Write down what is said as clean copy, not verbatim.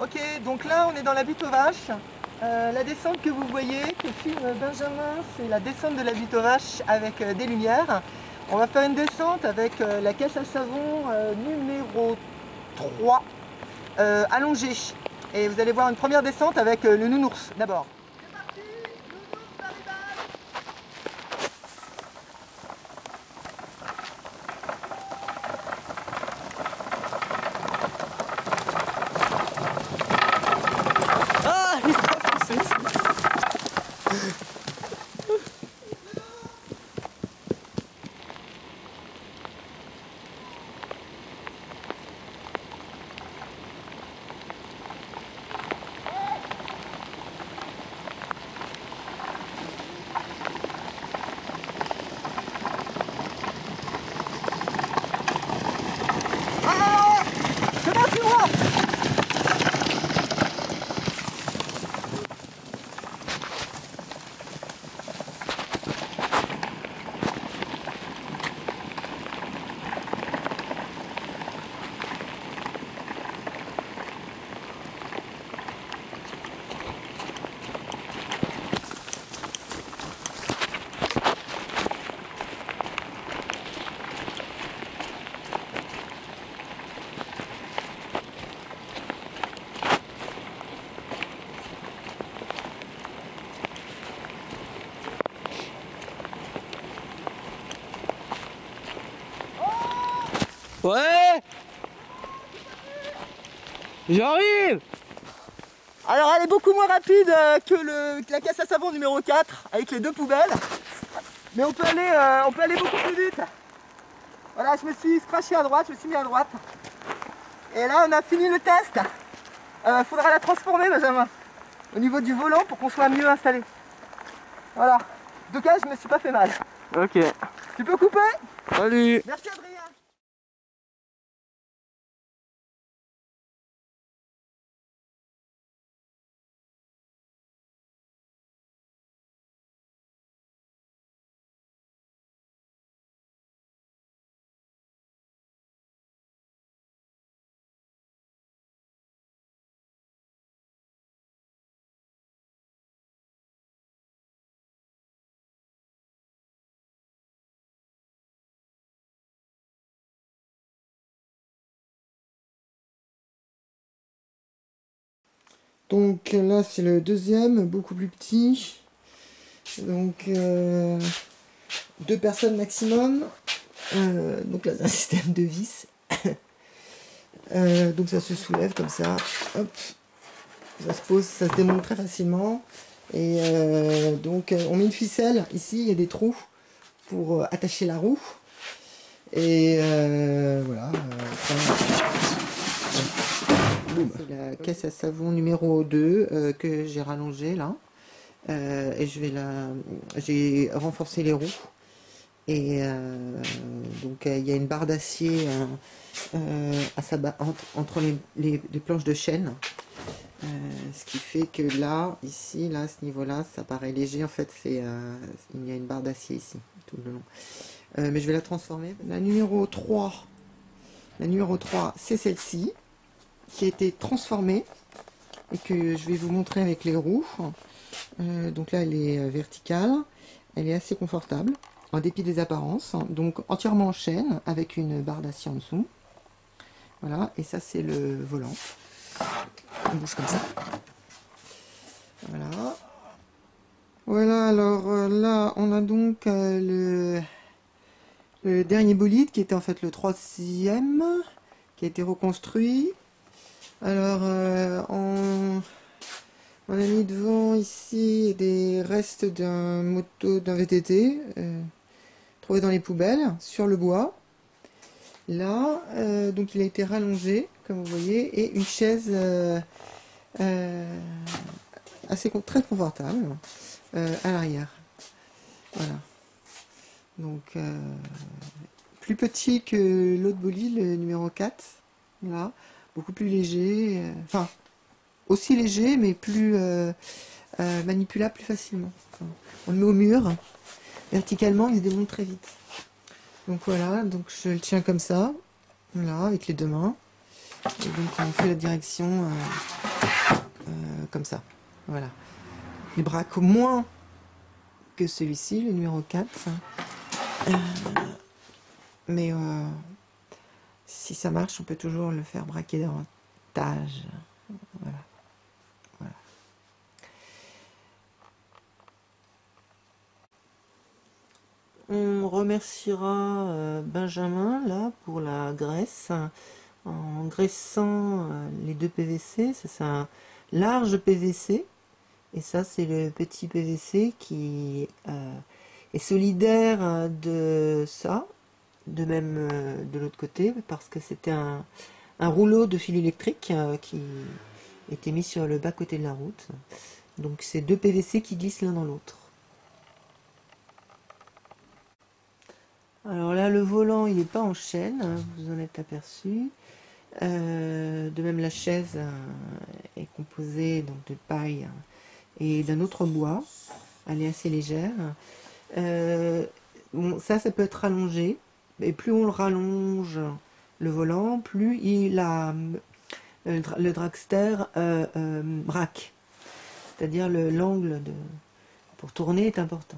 Ok, donc là on est dans la butte aux vaches. La descente que vous voyez, que filme Benjamin, c'est la descente de la butte aux vaches avec des lumières. On va faire une descente avec la caisse à savon numéro 3 allongée. Et vous allez voir une première descente avec le nounours d'abord. C'est parti, nounours d'arrivage. Ah, il est enfoncé. Ah, c'est bon, c'est moi. Ouais, j'arrive. Alors elle est beaucoup moins rapide que la caisse à savon numéro 4 avec les deux poubelles. Mais on peut aller beaucoup plus vite. Voilà, je me suis scratché à droite, je me suis mis à droite. Et là on a fini le test. Faudra la transformer Benjamin. Au niveau du volant pour qu'on soit mieux installé. Voilà. En tout cas je me suis pas fait mal. Ok, Tu peux couper? salut. Merci Adrien. Donc là c'est le deuxième, beaucoup plus petit. Donc 2 personnes maximum. Donc là c'est un système de vis. Donc ça se soulève comme ça. Hop. Ça se pose, ça se démonte très facilement. Et donc on met une ficelle. Ici il y a des trous pour attacher la roue. Et voilà. C'est la caisse à savon numéro 2 que j'ai rallongée là. Et j'ai renforcé les roues. Et donc il y a une barre d'acier entre les planches de chêne. Ce qui fait que là, ici, là, à ce niveau-là, ça paraît léger. En fait, il y a une barre d'acier ici, tout le long. Mais je vais la transformer. La numéro 3, c'est celle-ci, qui a été transformée et que je vais vous montrer avec les roues. Donc là, elle est verticale. Elle est assez confortable, en dépit des apparences. Donc entièrement en chêne, avec une barre d'acier en dessous. Voilà, et ça, c'est le volant. On bouge comme ça. Voilà. Voilà, alors là, on a donc le dernier bolide, qui était en fait le 3e, qui a été reconstruit. Alors, on a mis devant ici des restes d'un VTT, trouvé dans les poubelles, sur le bois. Là, donc il a été rallongé, comme vous voyez, et une chaise très confortable à l'arrière. Voilà. Donc, plus petit que l'autre bolide, le numéro 4. Voilà. Beaucoup plus léger. Enfin, aussi léger, mais plus manipulable plus facilement. Enfin, on le met au mur. Verticalement, il se démonte très vite. Donc voilà, donc je le tiens comme ça. Voilà, avec les deux mains. Et donc on fait la direction comme ça. Voilà. Il braque moins que celui-ci, le numéro 4. Mais si ça marche, on peut toujours le faire braquer davantage. Voilà. Voilà. On remerciera Benjamin là pour la graisse en graissant les deux PVC. Ça, c'est un large PVC et ça c'est le petit PVC qui est solidaire de ça, de même de l'autre côté, parce que c'était un rouleau de fil électrique qui était mis sur le bas côté de la route. Donc c'est deux PVC qui glissent l'un dans l'autre. Alors là, le volant, il n'est pas en chêne, vous en êtes aperçu. De même, la chaise est composée donc, de paille et d'un autre bois. Elle est assez légère. Bon, ça peut être rallongé. Et plus on le rallonge, le volant, plus le dragster braque. C'est-à-dire l'angle pour tourner est important.